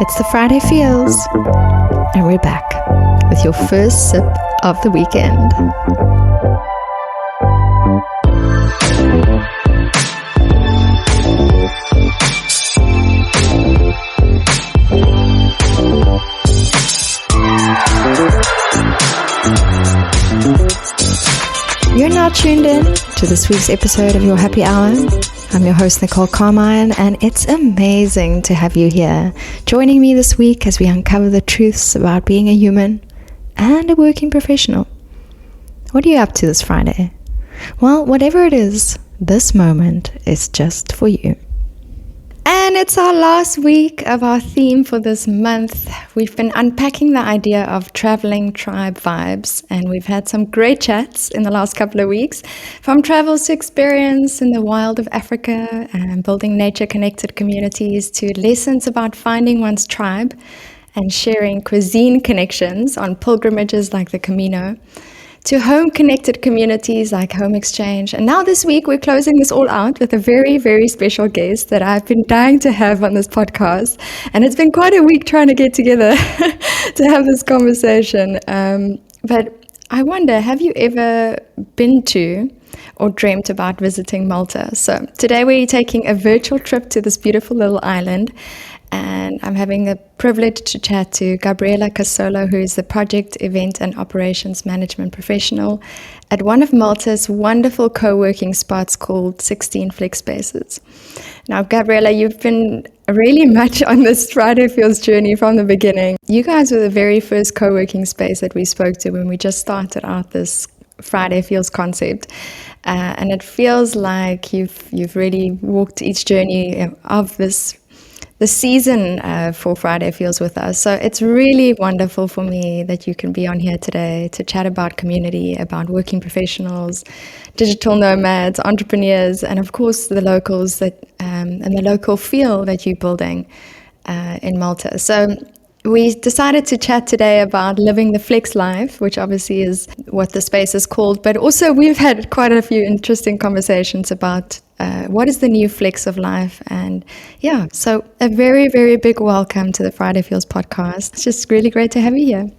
It's the Friday Feels, and we're back with your first sip of the weekend. You're now tuned in to this week's episode of Your Happy Hour. I'm your host, Nicole Carmine, and it's amazing to have you here, joining me this week as we uncover the truths about being a human and a working professional. What are you up to this Friday? Well, whatever it is, this moment is just for you. And it's our last week of our theme for this month. We've been unpacking the idea of traveling tribe vibes, and we've had some great chats in the last couple of weeks, from travels to experience in the wild of Africa and building nature-connected communities to lessons about finding one's tribe and sharing cuisine connections on pilgrimages like the Camino, to home-connected communities like Home Exchange. And now this week, we're closing this all out with a very, very special guest that I've been dying to have on this podcast. And it's been quite a week trying to get together to have this conversation. But I wonder, have you ever been to or dreamt about visiting Malta? So today we're taking a virtual trip to this beautiful little island. And I'm having the privilege to chat to Gabriella Cassola, who is the project, event and operations management professional at one of Malta's wonderful co-working spots called 16 FlexSpaces. Now, Gabriella, you've been really much on this Friday Feels journey from the beginning. You guys were the very first co-working space that we spoke to when we just started out this Friday Feels concept. And it feels like you've really walked each journey of the season for Friday Feels with us. So it's really wonderful for me that you can be on here today to chat about community, about working professionals, digital nomads, entrepreneurs, and of course the locals that and the local feel that you're building in Malta. So we decided to chat today about living the flex life, which obviously is what the space is called, but also we've had quite a few interesting conversations about what is the new flex of life. And yeah, so a very, very big welcome to the Friday Feels podcast. It's just really great to have you here.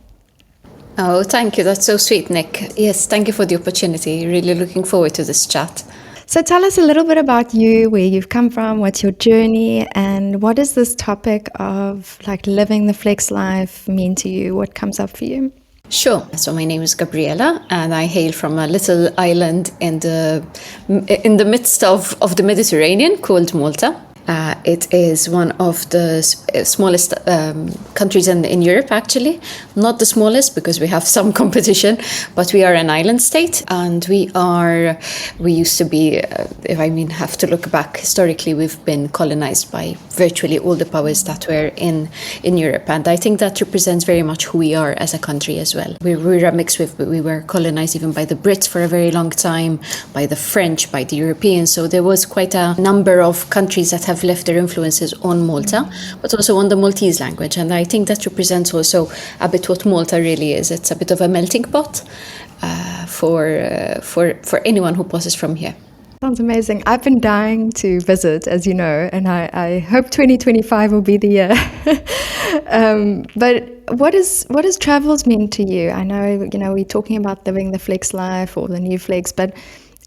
Oh, thank you. That's so sweet, Nick. Yes, thank you for the opportunity. Really looking forward to this chat. So tell us a little bit about you, where you've come from, what's your journey, and what does this topic of like living the flex life mean to you? What comes up for you? Sure. So my name is Gabriella, and I hail from a little island in the midst of the Mediterranean called Malta. It is one of the smallest countries in Europe, actually. Not the smallest because we have some competition, but we are an island state. And we used to be, have to look back historically, we've been colonized by virtually all the powers that were in Europe. And I think that represents very much who we are as a country as well. We're a mix we were colonized even by the Brits for a very long time, by the French, by the Europeans. So there was quite a number of countries that have left their influences on Malta, but also on the Maltese language. And I think that represents also a bit what Malta really is. It's a bit of a melting pot for anyone who passes from here. Sounds amazing. I've been dying to visit, as you know, and I hope 2025 will be the year. But what does travels mean to you? I know, we're talking about living the flex life or the new flex, but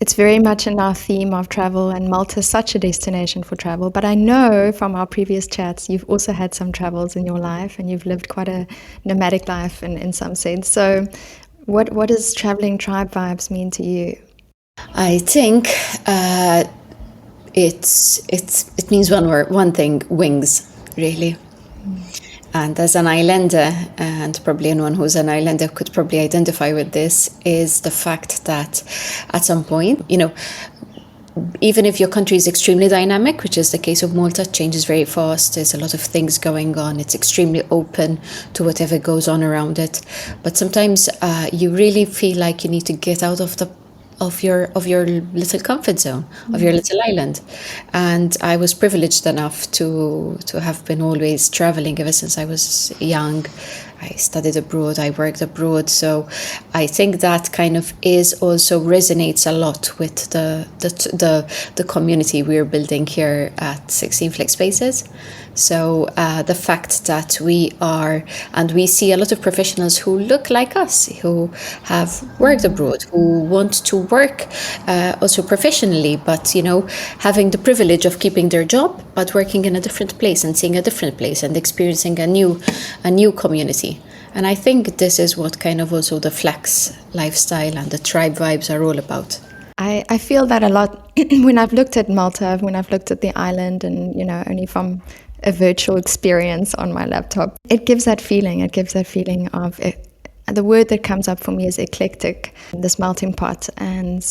it's very much in our theme of travel, and Malta is such a destination for travel. But I know from our previous chats, you've also had some travels in your life, and you've lived quite a nomadic life in some sense. So what does traveling tribe vibes mean to you? I think it means one thing: wings, really. And as an islander, and probably anyone who's an islander could probably identify with this, is the fact that at some point, even if your country is extremely dynamic, which is the case of Malta, it changes very fast. There's a lot of things going on. It's extremely open to whatever goes on around it. But sometimes you really feel like you need to get out of your little comfort zone, of your little island. And I was privileged enough to have been always traveling ever since I was young. I studied abroad, I worked abroad. So I think that kind of is also resonates a lot with the community we're building here at 16 FlexSpaces. So the fact that we see a lot of professionals who look like us, who have worked abroad, who want to work also professionally, but having the privilege of keeping their job, but working in a different place and seeing a different place and experiencing a new community. And I think this is what kind of also the flex lifestyle and the tribe vibes are all about. I feel that a lot when I've looked at Malta, when I've looked at the island, and only from a virtual experience on my laptop. It gives that feeling. It gives that feeling of it. The word that comes up for me is eclectic, this melting pot. And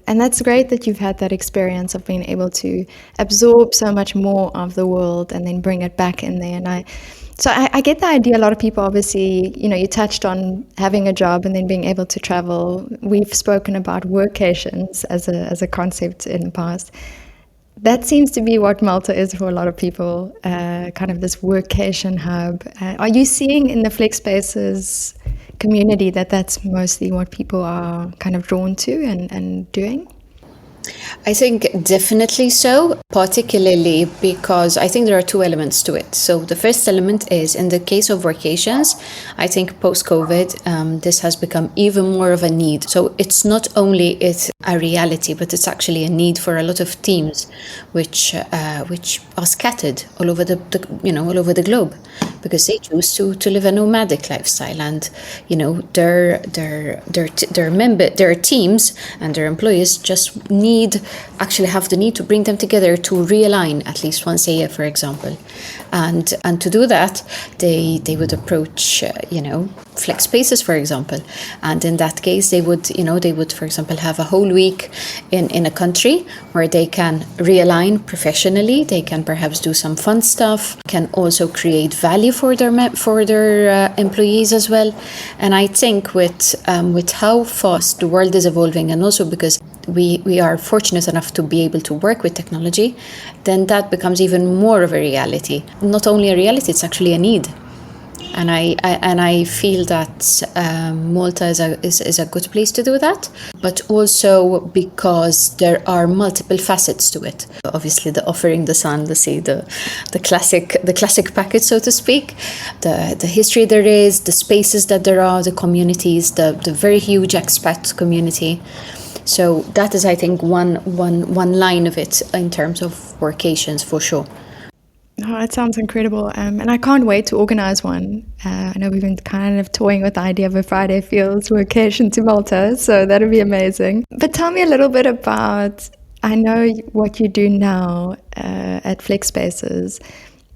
that's great that you've had that experience of being able to absorb so much more of the world and then bring it back in there. And I get the idea. A lot of people, obviously, you touched on having a job and then being able to travel. We've spoken about workations as a concept in the past. That seems to be what Malta is for a lot of people, kind of this workcation hub. Are you seeing in the FlexSpaces community that's mostly what people are kind of drawn to and doing? I think definitely so, particularly because I think there are two elements to it. So the first element is in the case of workations, I think post-COVID, this has become even more of a need. So it's not only a reality, but it's actually a need for a lot of teams, which are scattered all over all over the globe, because they choose to live a nomadic lifestyle, and their teams and their employees just have the need to bring them together to realign at least once a year, for example. And to do that, they would approach FlexSpaces, for example. And in that case, they would for example have a whole week in a country where they can realign professionally. They can perhaps do some fun stuff, can also create value for their employees as well. And I think with how fast the world is evolving, and also because we are fortunate enough to be able to work with technology, then that becomes even more of a reality. Not only a reality, it's actually a need. And I feel that Malta is a good place to do that, but also because there are multiple facets to it. Obviously, the offering, the sun, the sea, the classic package, so to speak, the history there is, the spaces that there are, the communities, the very huge expat community. So that is, I think, one line of it in terms of workations, for sure. Oh, that sounds incredible. And I can't wait to organize one. I know we've been kind of toying with the idea of a Friday Fields workation to Malta, so that would be amazing. But tell me a little bit about, I know what you do now at FlexSpaces.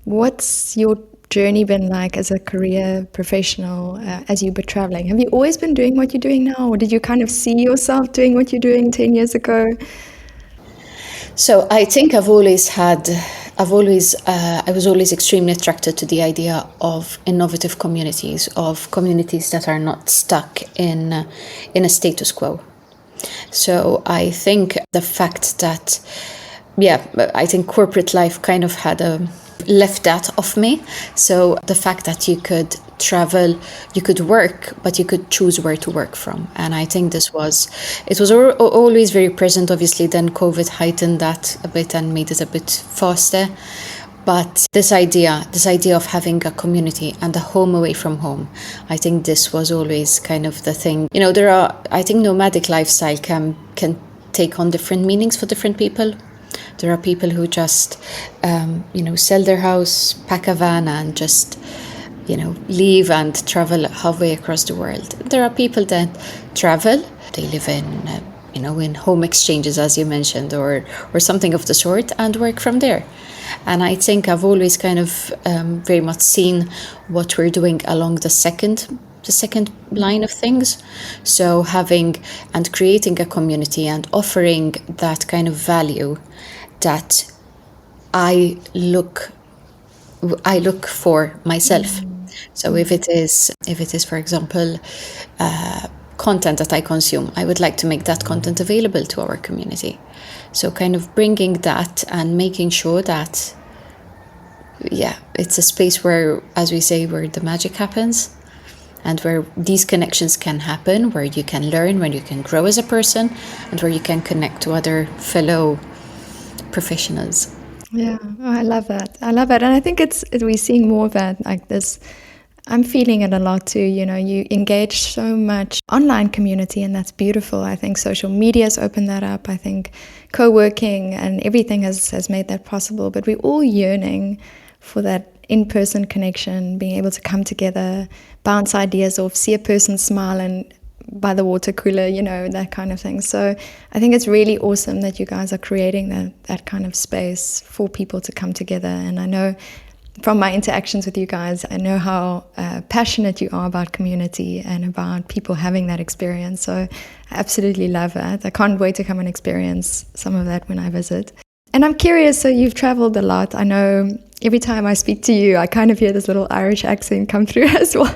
What's your journey been like as a career professional as you've been traveling? Have you always been doing what you're doing now, or did you kind of see yourself doing what you're doing 10 years ago? So I think I was always extremely attracted to the idea of innovative communities, of communities that are not stuck in a status quo. So I think the fact that, I think corporate life kind of had left that off me. So the fact that you could travel, you could work, but you could choose where to work from. And I think it was always very present. Obviously, then COVID heightened that a bit and made it a bit faster. But this idea of having a community and a home away from home, I think this was always kind of the thing. I think nomadic lifestyle can take on different meanings for different people. There are people who just, sell their house, pack a van and just, leave and travel halfway across the world. There are people that travel, they live in home exchanges, as you mentioned, or something of the sort, and work from there. And I think I've always kind of very much seen what we're doing along the second line of things. So having and creating a community and offering that kind of value that I look for myself. So if it is, for example, content that I consume, I would like to make that content available to our community. So kind of bringing that and making sure that, it's a space where, as we say, where the magic happens. and where these connections can happen, where you can learn, where you can grow as a person, and where you can connect to other fellow professionals. Yeah, oh, I love that. I love it. And I think we're seeing more of that, like this. I'm feeling it a lot too. You know, you engage so much online community, and that's beautiful. I think social media has opened that up. I think co-working and everything has made that possible. But we're all yearning for that in-person connection, being able to come together, bounce ideas off, see a person smile and by the water cooler, you know, that kind of thing. So I think it's really awesome that you guys are creating that kind of space for people to come together. And I know from my interactions with you guys, I know how passionate you are about community and about people having that experience. So I absolutely love that. I can't wait to come and experience some of that when I visit. And I'm curious, so you've traveled a lot. I know every time I speak to you, I kind of hear this little Irish accent come through as well.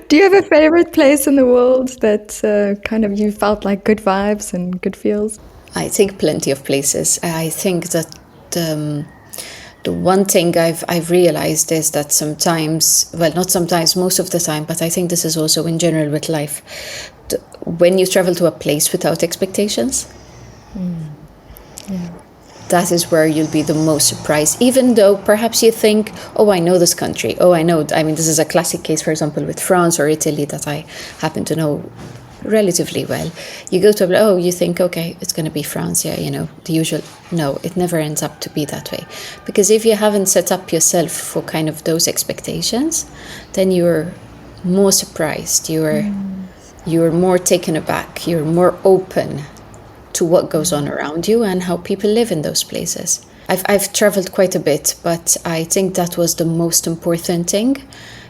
Do you have a favorite place in the world that kind of you felt like good vibes and good feels? I think plenty of places. I think that the one thing I've realized is that sometimes, well, not sometimes, most of the time, but I think this is also in general with life, when you travel to a place without expectations, Yeah. that is where you'll be the most surprised, even though perhaps you think, oh, I know this country. Oh, I know. I mean, this is a classic case, for example, with France or Italy that I happen to know relatively well. You go to you think, okay, it's going to be France. Yeah, you know, the usual. No, it never ends up to be that way. Because if you haven't set up yourself for kind of those expectations, then you're more surprised. You're more taken aback. You're more open to what goes on around you and how people live in those places. I've traveled quite a bit, but I think that was the most important thing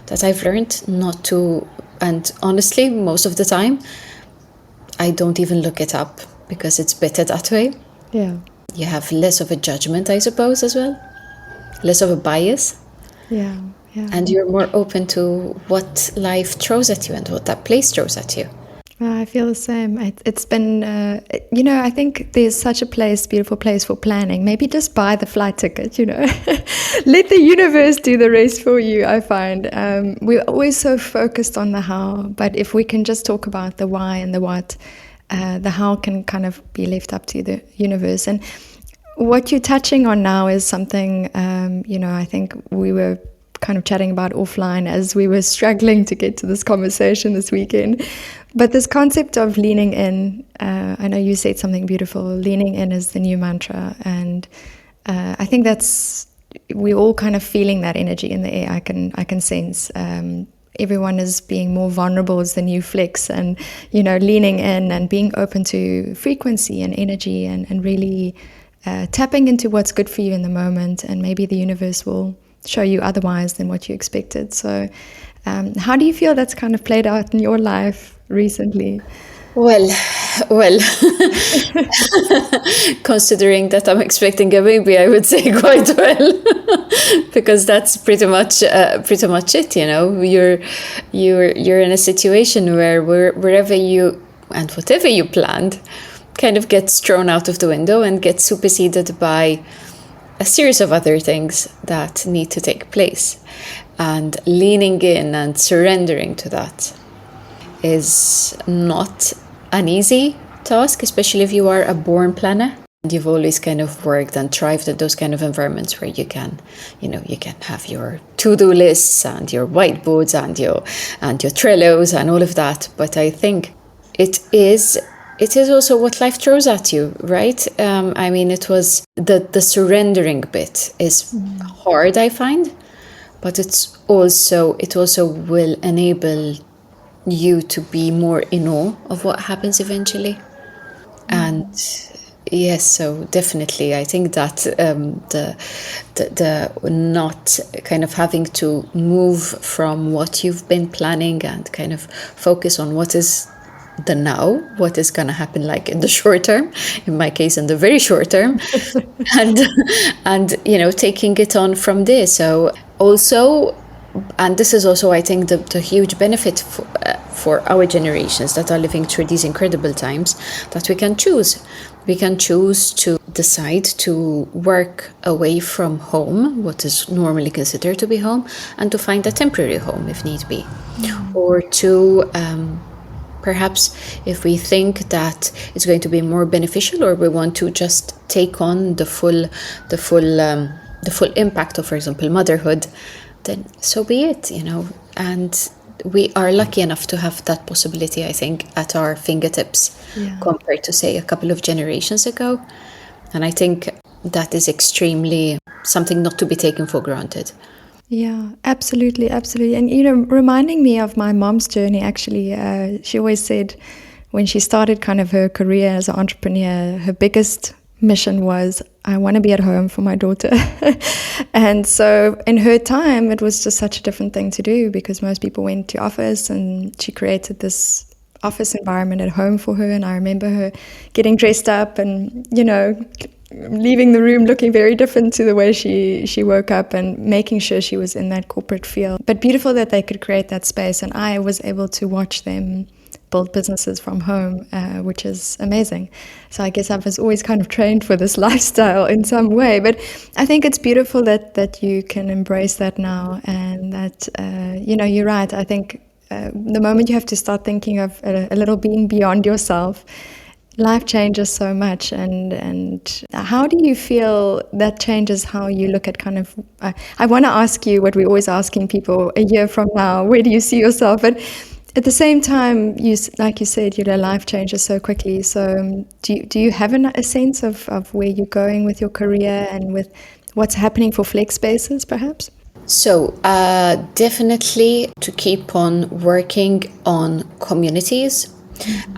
that I've learned not to, and honestly, most of the time, I don't even look it up because it's better that way. Yeah. You have less of a judgment, I suppose, as well, less of a bias. Yeah. Yeah. And you're more open to what life throws at you and what that place throws at you. I feel the same. It's been, I think there's such a beautiful place for planning. Maybe just buy the flight ticket, Let the universe do the rest for you, I find. We're always so focused on the how, but if we can just talk about the why and the what, the how can kind of be left up to the universe. And what you're touching on now is something, I think we were kind of chatting about offline as we were struggling to get to this conversation this weekend. But this concept of leaning in, I know you said something beautiful, leaning in is the new mantra. And I think we're all kind of feeling that energy in the air. I can sense everyone is being more vulnerable as the new flex, and, leaning in and being open to frequency and energy and really tapping into what's good for you in the moment. And maybe the universe will show you otherwise than what you expected. So how do you feel that's kind of played out in your life recently? Well, considering that I'm expecting a baby, I would say quite well, because that's pretty much it. You're in a situation where wherever you and whatever you planned kind of gets thrown out of the window and gets superseded by a series of other things that need to take place. And leaning in and surrendering to that is not an easy task, especially if you are a born planner. And you've always kind of worked and thrived in those kind of environments where you can have your to-do lists and your whiteboards and your Trellos and all of that. But I think it is also what life throws at you, right? It was the surrendering bit is hard, I find, but it also will enable you to be more in awe of what happens eventually. And yes, so definitely, I think that the not kind of having to move from what you've been planning and kind of focus on what is the now, what is going to happen like in the short term, in my case in the very short term, and taking it on from there. So also, and this is also, I think, the huge benefit for our generations that are living through these incredible times, that we can choose to decide to work away from home, what is normally considered to be home, and to find a temporary home if need be. Or to perhaps if we think that it's going to be more beneficial, or we want to just take on the full impact of, for example, motherhood, then so be it, and we are lucky enough to have that possibility, I think, at our fingertips compared to, say, a couple of generations ago. And I think that is extremely something not to be taken for granted. Yeah, absolutely, absolutely. And, reminding me of my mom's journey, actually, she always said when she started kind of her career as an entrepreneur, her biggest mission was, I want to be at home for my daughter. And so in her time, it was just such a different thing to do because most people went to office, and she created this office environment at home for her. And I remember her getting dressed up and, leaving the room looking very different to the way she woke up, and making sure she was in that corporate feel. But beautiful that they could create that space, and I was able to watch them build businesses from home, which is amazing. So I guess I was always kind of trained for this lifestyle in some way. But I think it's beautiful that you can embrace that now, and that, you're right. I think the moment you have to start thinking of a little being beyond yourself, life changes so much. And how do you feel that changes how you look at kind of, I want to ask you what we're always asking people a year from now, where do you see yourself? But at the same time, like you said, life changes so quickly. So do you have a sense of where you're going with your career and with what's happening for FlexSpaces, perhaps? So definitely to keep on working on communities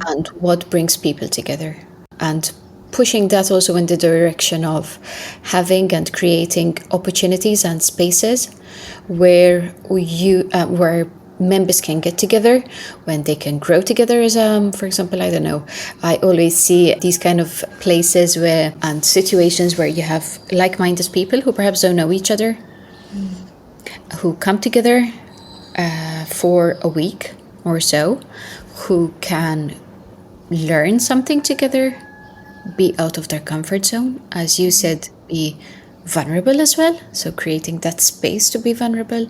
and what brings people together, and pushing that also in the direction of having and creating opportunities and spaces where where members can get together, when they can grow together. As for example, I don't know, I always see these kind of places and situations where you have like-minded people who perhaps don't know each other, who come together for a week or so, who can learn something together, be out of their comfort zone, as you said, be vulnerable as well. So creating that space to be vulnerable,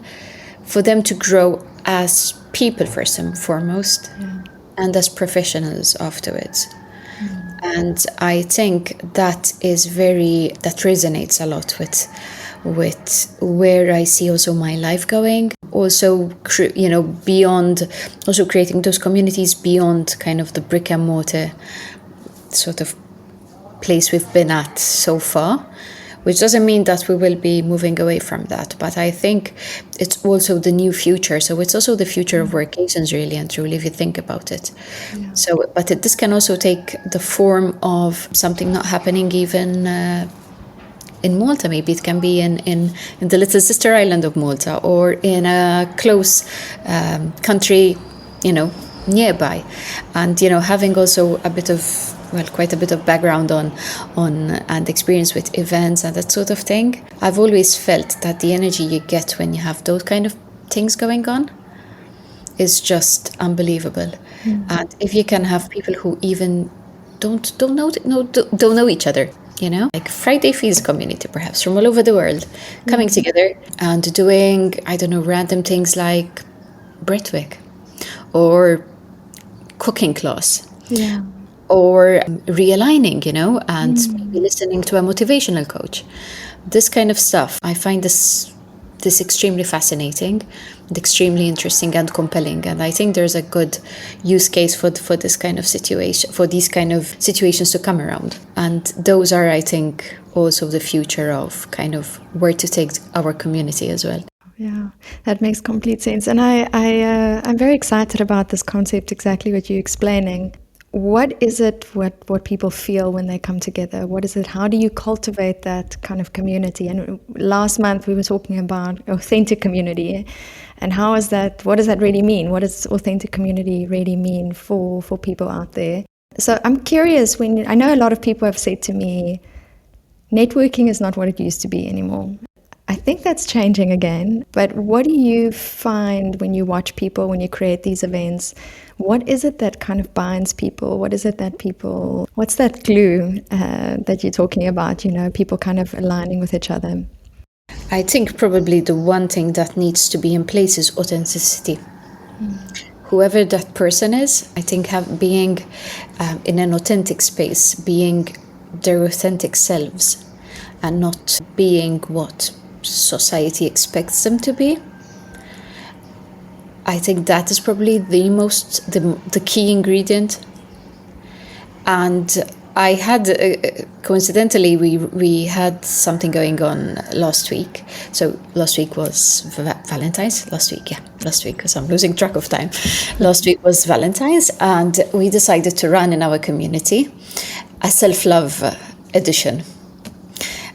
for them to grow as people first and foremost, and as professionals afterwards. And I think that resonates a lot with where I see also my life going. Also, beyond, also creating those communities beyond kind of the brick and mortar sort of place we've been at so far, which doesn't mean that we will be moving away from that. But I think it's also the new future. So it's also the future of workations, really and truly, if you think about it. Yeah. So, but this can also take the form of something not happening even in Malta. Maybe it can be in the little sister island of Malta, or in a close country, nearby. And, having also quite a bit of background on and experience with events and that sort of thing, I've always felt that the energy you get when you have those kind of things going on is just unbelievable. And if you can have people who even don't know each other, like Friday Feels community, perhaps from all over the world, coming together and doing, I don't know, random things like breathwork or cooking class. Yeah. Or realigning, and maybe listening to a motivational coach. This kind of stuff, I find this extremely fascinating and extremely interesting and compelling. And I think there's a good use case for this kind of situation, for these kind of situations to come around. And those are, I think, also the future of kind of where to take our community as well. Yeah, that makes complete sense. And I'm very excited about this concept, exactly what you're explaining. What is it what people feel when they come together? What is it? How do you cultivate that kind of community? And last month we were talking about authentic community, and how is that? What does that really mean? What does authentic community really mean for people out there? So I'm curious. When I know a lot of people have said to me, networking is not what it used to be anymore. I think that's changing again. But what do you find when you watch people, when you create these events? What is it that kind of binds people? What is it that people, what's that glue that you're talking about, people kind of aligning with each other? I think probably the one thing that needs to be in place is authenticity. Whoever that person is, I think being in an authentic space, being their authentic selves, and not being what society expects them to be. I think that is probably the key ingredient. And I had, coincidentally, we had something going on last week. So last week was Valentine's. Last week, because I'm losing track of time. Last week was Valentine's, and we decided to run in our community a self-love edition.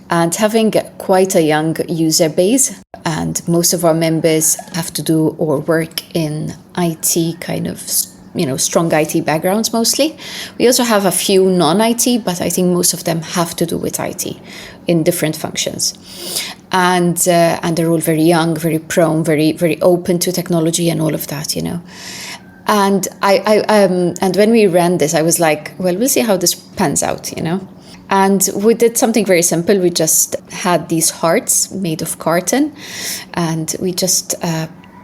And having quite a young user base, and most of our members have to do or work in IT kind of, strong IT backgrounds mostly. We also have a few non-IT, but I think most of them have to do with IT in different functions. And they're all very young, very prone, very, very open to technology and all of that, And and when we ran this, I was like, well, we'll see how this pans out, And we did something very simple. We just had these hearts made of carton, and we just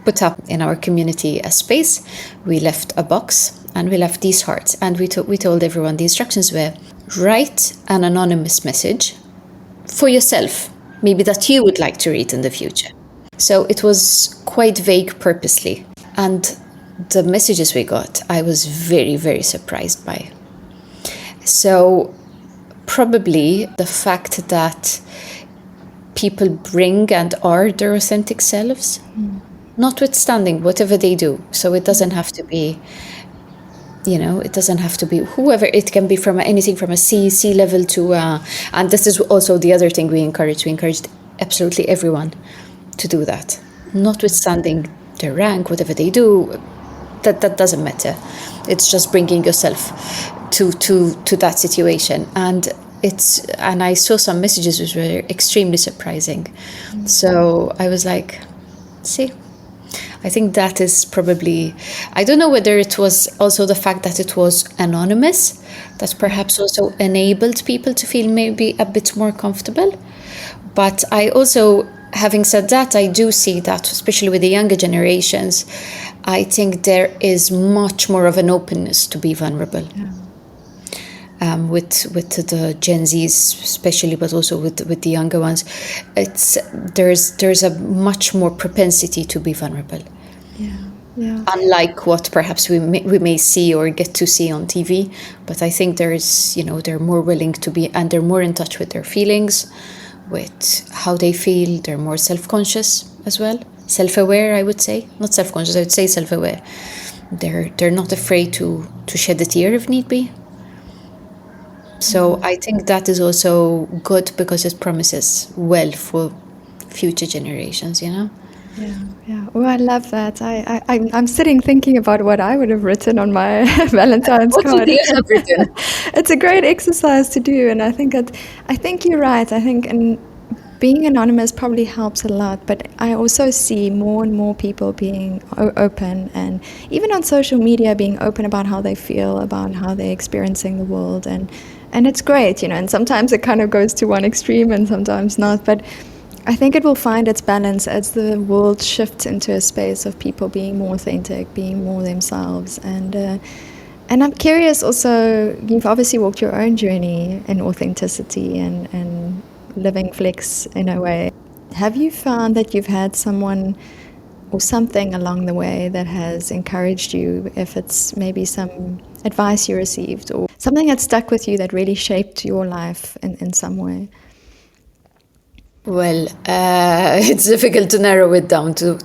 put up in our community a space. We left a box, and we left these hearts. And we told everyone the instructions were, write an anonymous message for yourself, maybe that you would like to read in the future. So it was quite vague purposely. And the messages we got, I was very, very surprised by. So probably the fact that people bring and are their authentic selves, notwithstanding whatever they do. So it doesn't have to be, it doesn't have to be whoever. It can be from anything from a C level to, and this is also the other thing we encourage. We encouraged absolutely everyone to do that, notwithstanding their rank, whatever they do. That doesn't matter. It's just bringing yourself to that situation. And I saw some messages which were extremely surprising. So I was like, see, I think that is probably, I don't know whether it was also the fact that it was anonymous that perhaps also enabled people to feel maybe a bit more comfortable. But I also, having said that, I do see that, especially with the younger generations, I think there is much more of an openness to be vulnerable. Yeah. With the Gen Zs especially, but also with the younger ones, there's a much more propensity to be vulnerable. Yeah. Unlike what perhaps we may see or get to see on TV, but I think they're more willing to be, and they're more in touch with their feelings, with how they feel. They're more self-conscious as well, self-aware. I would say, not self-conscious. I would say self-aware. They're not afraid to shed a tear if need be. So I think that is also good because it promises well for future generations, Yeah. Oh, I love that. I'm sitting thinking about what I would have written on my Valentine's card. What would you have written? It's a great exercise to do, and I think you're right. I think being anonymous probably helps a lot, but I also see more and more people being open, and even on social media being open about how they feel, about how they're experiencing the world, and it's great, and sometimes it kind of goes to one extreme and sometimes not, but I think it will find its balance as the world shifts into a space of people being more authentic, being more themselves. And I'm curious also, you've obviously walked your own journey in authenticity and living flex in a way. Have you found that you've had someone or something along the way that has encouraged you, if it's maybe some advice you received or something that stuck with you that really shaped your life in some way? Well, it's difficult to narrow it down to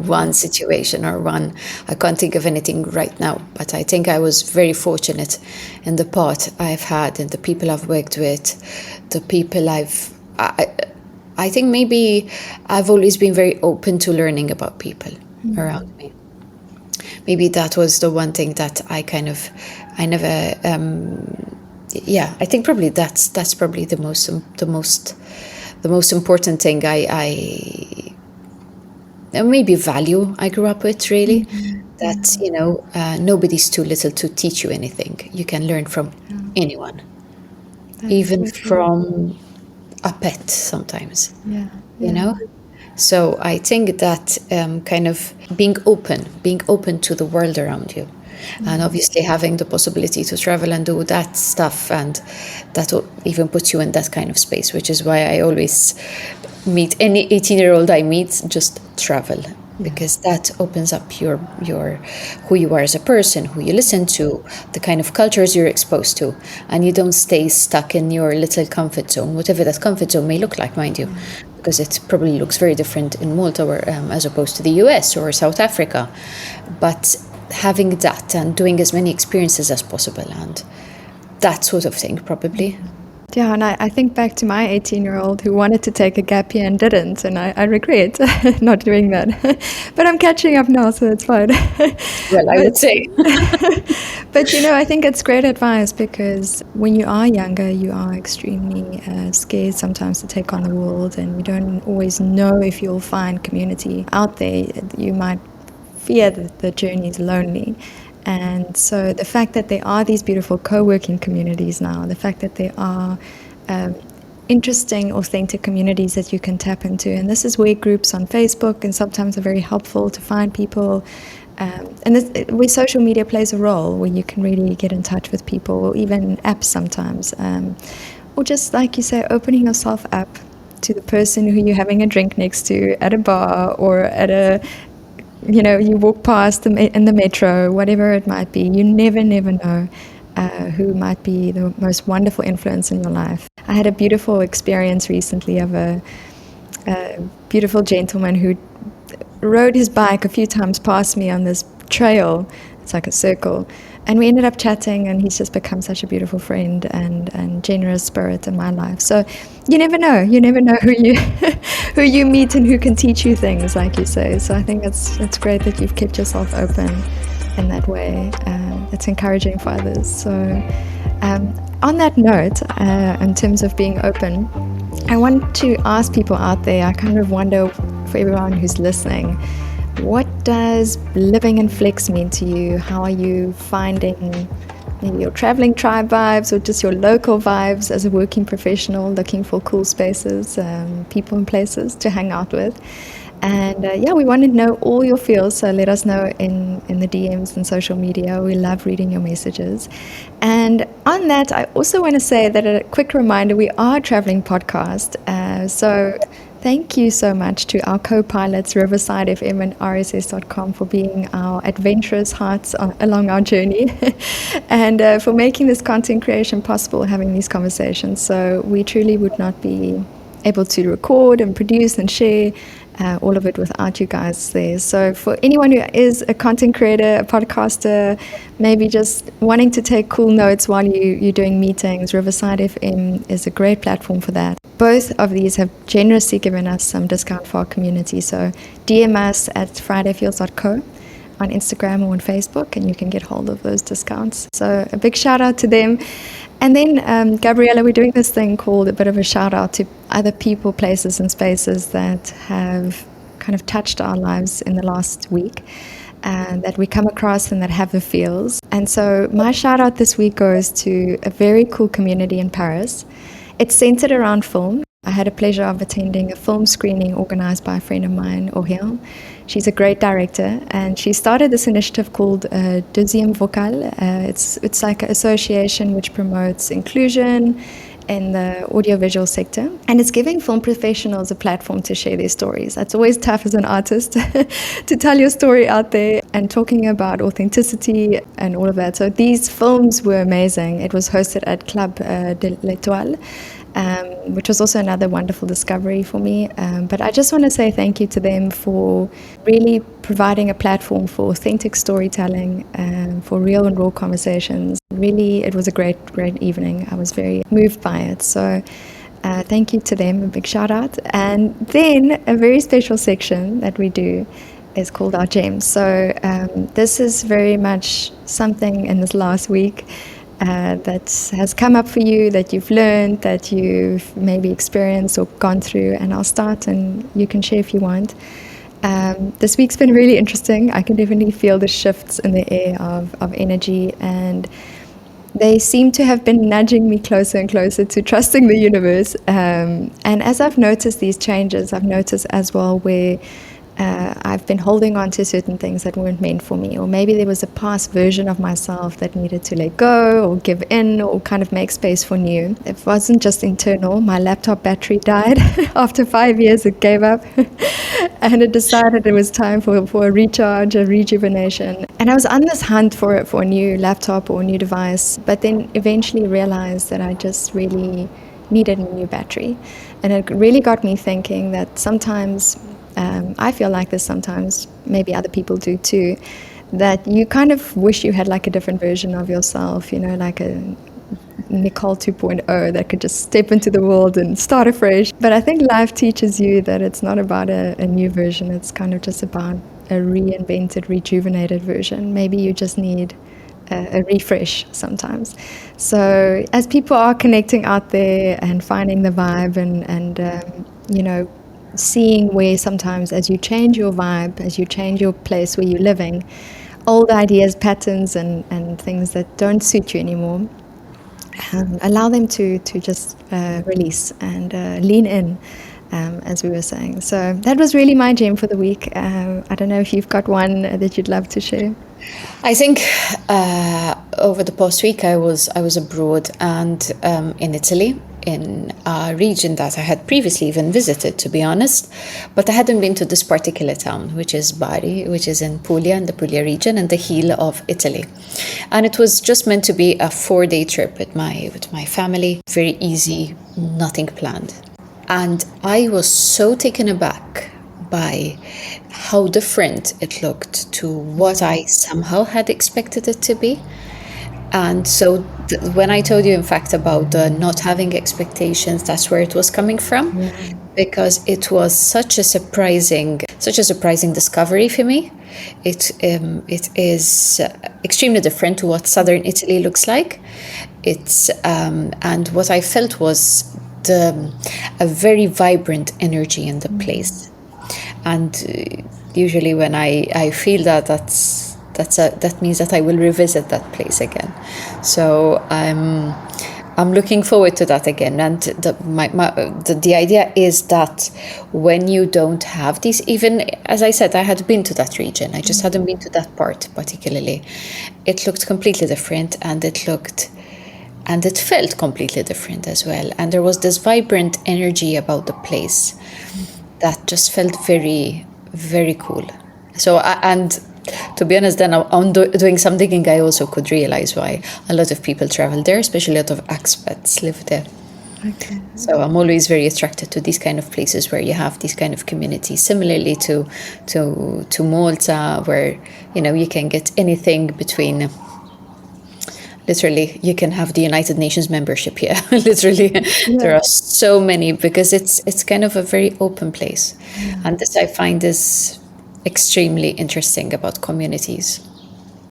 one situation or one. I can't think of anything right now, but I think I was very fortunate in the path I've had and the people I've worked with, the people I think maybe I've always been very open to learning about people around me. Maybe that was the one thing that I never, I think probably that's probably the most the most important thing maybe value I grew up with, really, that nobody's too little to teach you anything. You can learn from anyone, That's even so true. from a pet sometimes. Yeah. you know so I think that kind of being open to the world around you, and obviously having the possibility to travel and do that stuff, and that will even put you in that kind of space, which is why I always meet any 18-year-old I meet, just travel, because that opens up your who you are as a person, who you listen to, the kind of cultures you're exposed to, and you don't stay stuck in your little comfort zone, whatever that comfort zone may look like, mind you, because it probably looks very different in Malta or as opposed to the US or South Africa. But having that and doing as many experiences as possible and that sort of thing, probably. Yeah, and I think back to my 18-year-old who wanted to take a gap year and didn't, and I regret not doing that. But I'm catching up now, so it's fine. Well, I would say. But I think it's great advice, because when you are younger, you are extremely scared sometimes to take on the world, and you don't always know if you'll find community out there. You might fear that the journey is lonely. And so the fact that there are these beautiful co-working communities now, the fact that there are interesting, authentic communities that you can tap into, and this is where groups on Facebook and sometimes are very helpful to find people. Where social media plays a role, where you can really get in touch with people, or even apps sometimes. Or just, like you say, opening yourself up to the person who you're having a drink next to at a bar, or at you walk past in the metro, whatever it might be. You never know who might be the most wonderful influence in your life. I had a beautiful experience recently of a beautiful gentleman who rode his bike a few times past me on this trail. It's like a circle. And we ended up chatting, and he's just become such a beautiful friend and generous spirit in my life. So you never know who you who you meet and who can teach you things, like you say. So I think it's great that you've kept yourself open in that way. It's encouraging for others. So on that note, in terms of being open, I want to ask people out there, I kind of wonder, for everyone who's listening, what does living in Flex mean to you? How are you finding maybe your traveling tribe vibes, or just your local vibes as a working professional looking for cool spaces, people and places to hang out with? And we want to know all your feels, so let us know in the DMs and social media. We love reading your messages. And on that, I also want to say that a quick reminder, we are a traveling podcast. So thank you so much to our co-pilots, Riverside FM and RSS.com, for being our adventurous hearts along our journey and for making this content creation possible, having these conversations. So we truly would not be able to record and produce and share all of it without you guys there. So for anyone who is a content creator, a podcaster, maybe just wanting to take cool notes while you're doing meetings, Riverside FM is a great platform for that. Both of these have generously given us some discount for our community. So DM us at fridayfields.co on Instagram or on Facebook, and you can get hold of those discounts. So a big shout out to them. And then, Gabriella, we're doing this thing called a bit of a shout out to other people, places, and spaces that have kind of touched our lives in the last week, that we come across and that have the feels. And so my shout out this week goes to a very cool community in Paris. It's centered around film. I had a pleasure of attending a film screening organized by a friend of mine, Oriel. She's a great director, and she started this initiative called Deuxième Vocal. It's like an association which promotes inclusion in the audiovisual sector, and it's giving film professionals a platform to share their stories. That's always tough as an artist to tell your story out there, and talking about authenticity and all of that. So these films were amazing. It was hosted at Club de l'Étoile, which was also another wonderful discovery for me. But I just want to say thank you to them for really providing a platform for authentic storytelling and for real and raw conversations. Really, it was a great evening. I was very moved by it. So thank you to them, a big shout out. And then a very special section that we do is called our gems. So this is very much something in this last week that has come up for you, that you've learned, that you've maybe experienced or gone through. And I'll start, and you can share if you want. This week's been really interesting. I can definitely feel the shifts in the air of energy, and they seem to have been nudging me closer and closer to trusting the universe. And as I've noticed these changes, I've noticed as well where I've been holding on to certain things that weren't meant for me, or maybe there was a past version of myself that needed to let go or give in or kind of make space for new. It wasn't just internal. My laptop battery died after 5 years. It gave up and it decided it was time for a recharge, a rejuvenation. And I was on this hunt for a new laptop or a new device, but then eventually realized that I just really needed a new battery. And it really got me thinking that sometimes I feel like this sometimes, maybe other people do too, that you kind of wish you had like a different version of yourself, like a Nicole 2.0 that could just step into the world and start afresh. But I think life teaches you that it's not about a new version, it's kind of just about a reinvented, rejuvenated version. Maybe you just need a refresh sometimes. So as people are connecting out there and finding the vibe and seeing where sometimes as you change your vibe, as you change your place where you're living, old ideas, patterns and things that don't suit you anymore, allow them to just release and lean in, as we were saying. So that was really my gem for the week. I don't know if you've got one that you'd love to share. I think over the past week I was abroad and in Italy, in a region that I had previously even visited, to be honest, but I hadn't been to this particular town, which is Bari, which is in Puglia, in the Puglia region, in the heel of Italy. And it was just meant to be a 4-day trip with my family, very easy, nothing planned. And I was so taken aback by how different it looked to what I somehow had expected it to be. And so when I told you, in fact, about not having expectations, that's where it was coming from, because it was such a surprising discovery for me. It is extremely different to what southern Italy looks like. It's and what I felt was a very vibrant energy in the place. And usually when I feel that means that I will revisit that place again. So I'm looking forward to that again. And the idea is that when you don't have these, even as I said, I had been to that region, I just hadn't been to that part particularly. It looked completely different, and it felt completely different as well. And there was this vibrant energy about the place that just felt very, very cool. So, and to be honest, then on doing some digging, I also could realize why a lot of people travel there, especially a lot of expats live there. Okay. So I'm always very attracted to these kind of places where you have these kind of communities. Similarly to Malta, where you can get anything between. Literally, you can have the United Nations membership here. Literally, there are so many, because it's kind of a very open place, and this I find is extremely interesting about communities.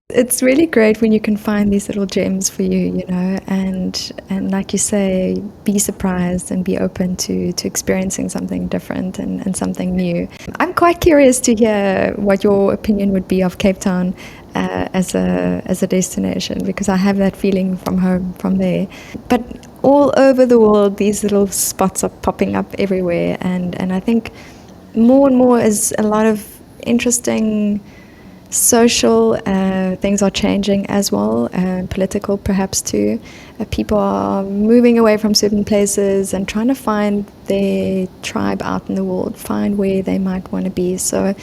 It's really great when you can find these little gems for you, and like you say, be surprised and be open to experiencing something different and something new. I'm quite curious to hear what your opinion would be of Cape Town as a destination, because I have that feeling from there. But all over the world, these little spots are popping up everywhere, and I think more and more is a lot of interesting social things are changing as well, political perhaps too. People are moving away from certain places and trying to find their tribe out in the world, find where they might want to be. So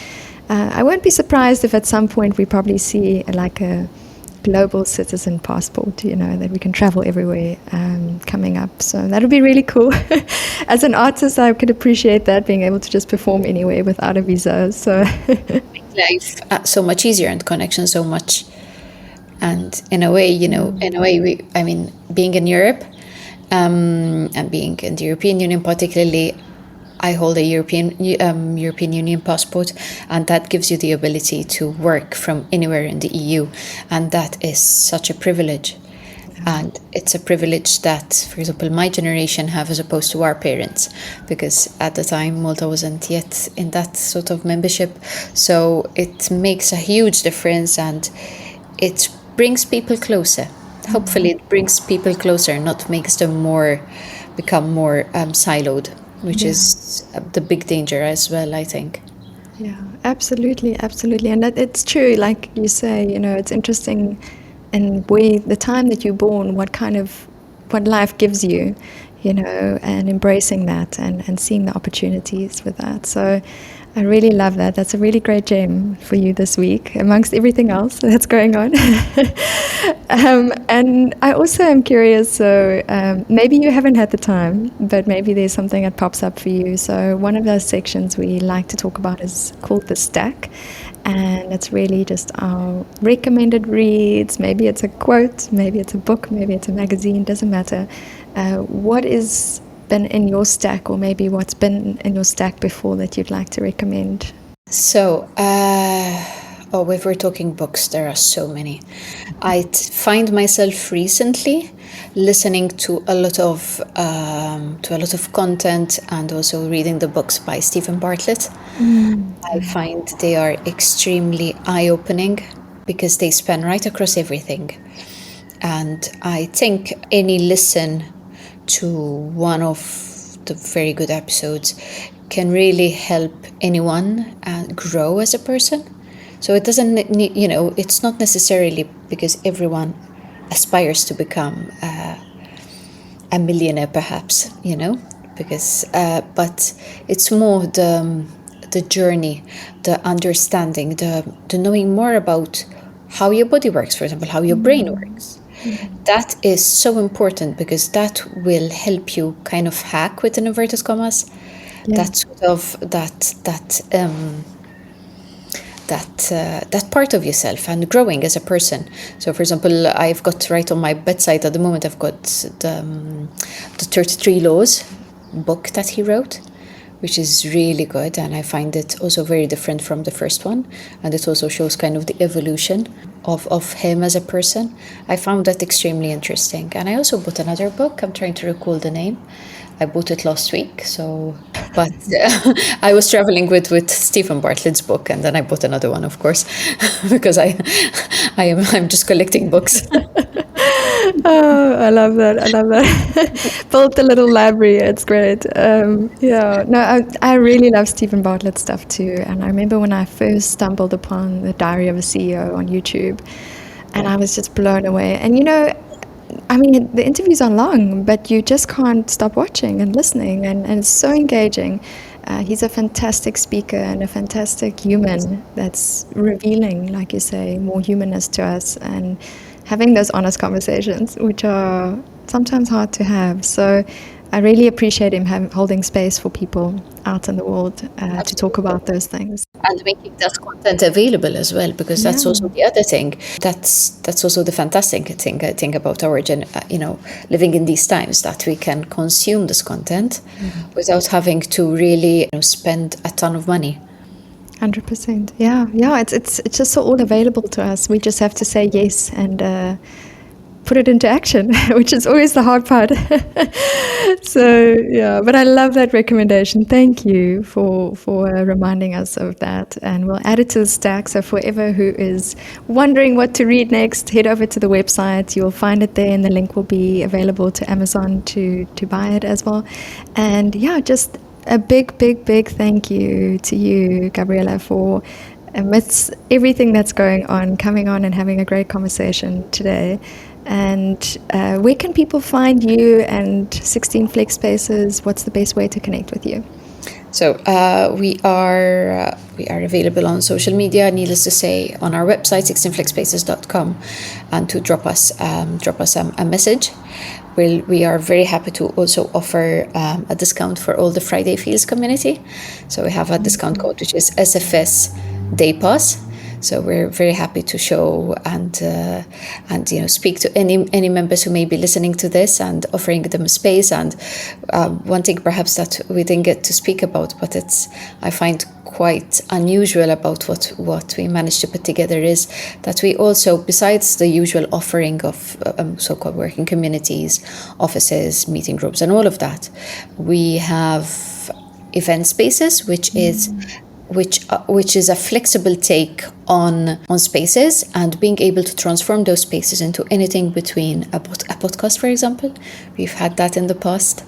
I won't be surprised if at some point we probably see like a global citizen passport, that we can travel everywhere coming up. So that would be really cool. As an artist, I could appreciate that, being able to just perform anywhere without a visa. So life so much easier, and connection so much. And in a way, being in Europe and being in the European Union particularly, I hold a European Union passport, and that gives you the ability to work from anywhere in the EU, and that is such a privilege. And it's a privilege that, for example, my generation have as opposed to our parents, because at the time Malta wasn't yet in that sort of membership. So it makes a huge difference, and it brings people closer. Hopefully it brings people closer, not makes them become more siloed, which is the big danger as well, I think. Yeah, absolutely, absolutely. And it's true, like you say, it's interesting in the time that you're born, what life gives you, and embracing that and seeing the opportunities with that. So I really love that. That's a really great gem for you this week, amongst everything else that's going on. And I also am curious, so maybe you haven't had the time, but maybe there's something that pops up for you. So one of those sections we like to talk about is called the stack. And it's really just our recommended reads. Maybe it's a quote, maybe it's a book, maybe it's a magazine, doesn't matter. What is been in your stack, or maybe what's been in your stack before that you'd like to recommend? So, if we're talking books, there are so many. I find myself recently listening to a lot of content, and also reading the books by Stephen Bartlett. I find they are extremely eye-opening because they span right across everything. And I think any listen to one of the very good episodes can really help anyone grow as a person. So it doesn't need, it's not necessarily because everyone aspires to become a millionaire, perhaps, because but it's more the journey, the understanding, the knowing more about how your body works, for example, how your brain works. That is so important, because that will help you kind of hack, with inverted commas, that sort of that part of yourself, and growing as a person. So, for example, I've got right on my bedside at the moment, I've got the 33 Laws book that he wrote, which is really good, and I find it also very different from the first one, and it also shows kind of the evolution of him as a person. I found that extremely interesting. And I also bought another book. I'm trying to recall the name. I bought it last week, but I was traveling with Stephen Bartlett's book, and then I bought another one, of course, because I'm just collecting books. Oh, I love that. I love that. Built a little library. It's great. I really love Stephen Bartlett's stuff too. And I remember when I first stumbled upon The Diary of a CEO on YouTube, and I was just blown away. And the interviews are long, but you just can't stop watching and listening, and it's so engaging. He's a fantastic speaker and a fantastic human that's revealing, like you say, more humanness to us, and having those honest conversations, which are sometimes hard to have. So I really appreciate him holding space for people out in the world to talk about those things. And making that content available as well, because that's also the other thing. That's also the fantastic thing, I think, about our living in these times, that we can consume this content without having to really spend a ton of money. 100%. Yeah. It's just so all available to us. We just have to say yes and put it into action, which is always the hard part. So yeah, but I love that recommendation. Thank you for reminding us of that, and we'll add it to the stack. So for whoever who is wondering what to read next, head over to the website. You'll find it there, and the link will be available to Amazon to buy it as well. And yeah, just a big thank you to you, Gabriella, for amidst everything that's going on, coming on and having a great conversation today. And where can people find you and 16 FlexSpaces? What's the best way to connect with you? So we are available on social media, needless to say, on our website, 16flexspaces.com, and to drop us a message. We are very happy to also offer a discount for all the Friday Feels community. So we have a discount code, which is SFS Day Pass. So we're very happy to show and speak to any members who may be listening to this and offering them a space. And one thing perhaps that we didn't get to speak about, but I find quite unusual about what we managed to put together, is that we also, besides the usual offering of so-called working communities, offices, meeting rooms, and all of that, we have event spaces, which is a flexible take on spaces, and being able to transform those spaces into anything between a podcast, for example. We've had that in the past,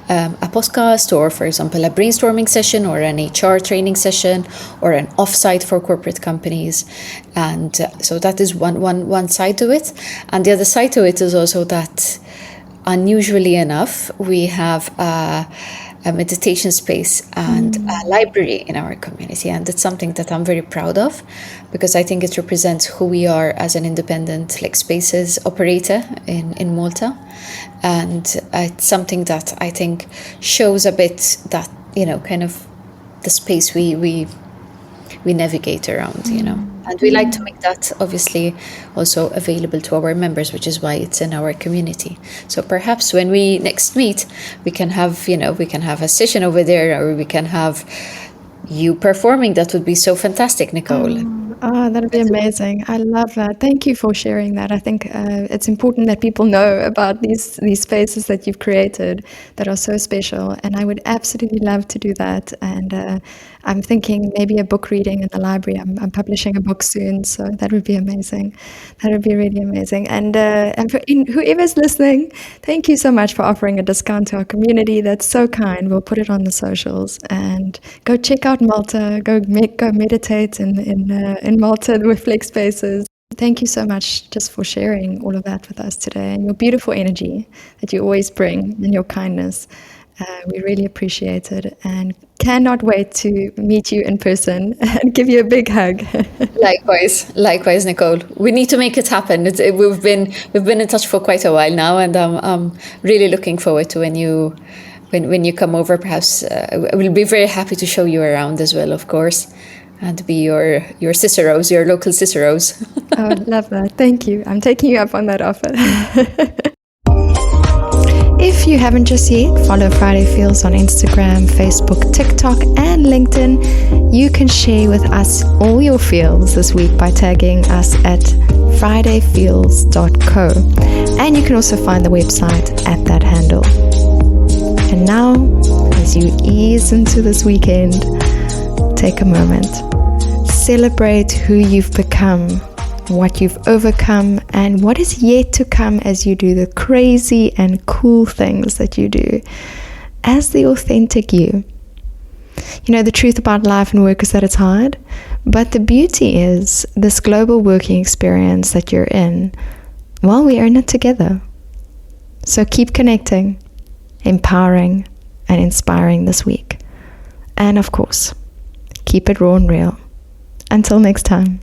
a podcast, or for example a brainstorming session, or an HR training session, or an offsite for corporate companies. And so that is one side to it. And the other side to it is also that, unusually enough, we have a meditation space and a library in our community. And it's something that I'm very proud of, because I think it represents who we are as an independent FlexSpaces operator in Malta. And it's something that I think shows a bit that, kind of the space we navigate around, And we like to make that obviously also available to our members, which is why it's in our community. So perhaps when we next meet, we can have a session over there, or we can have you performing. That would be so fantastic, Nicole. Oh, that'd be amazing. I love that. Thank you for sharing that. I think it's important that people know about these spaces that you've created that are so special. And I would absolutely love to do that. And I'm thinking maybe a book reading in the library. I'm publishing a book soon, so that would be amazing. That would be really amazing. And for whoever's listening, thank you so much for offering a discount to our community. That's so kind. We'll put it on the socials, and go check out Malta. Go meditate in Malta with FlexSpaces. Thank you so much just for sharing all of that with us today, and your beautiful energy that you always bring, and your kindness. We really appreciate it, and cannot wait to meet you in person and give you a big hug. Likewise, Nicole. We need to make it happen. We've been in touch for quite a while now, and I'm really looking forward to when you come over. Perhaps we'll be very happy to show you around as well, of course, and be your Ciceros, your local Ciceros. Oh, love that. Thank you. I'm taking you up on that offer. If you haven't just yet, follow Friday Feels on Instagram, Facebook, TikTok, and LinkedIn. You can share with us all your feels this week by tagging us at fridayfeels.co. And you can also find the website at that handle. And now, as you ease into this weekend, take a moment. Celebrate who you've become, what you've overcome, and what is yet to come as you do the crazy and cool things that you do as the authentic you. The truth about life and work is that it's hard, but the beauty is this global working experience that you're in, well, we earn it together. So keep connecting, empowering, and inspiring this week. And of course, keep it raw and real. Until next time.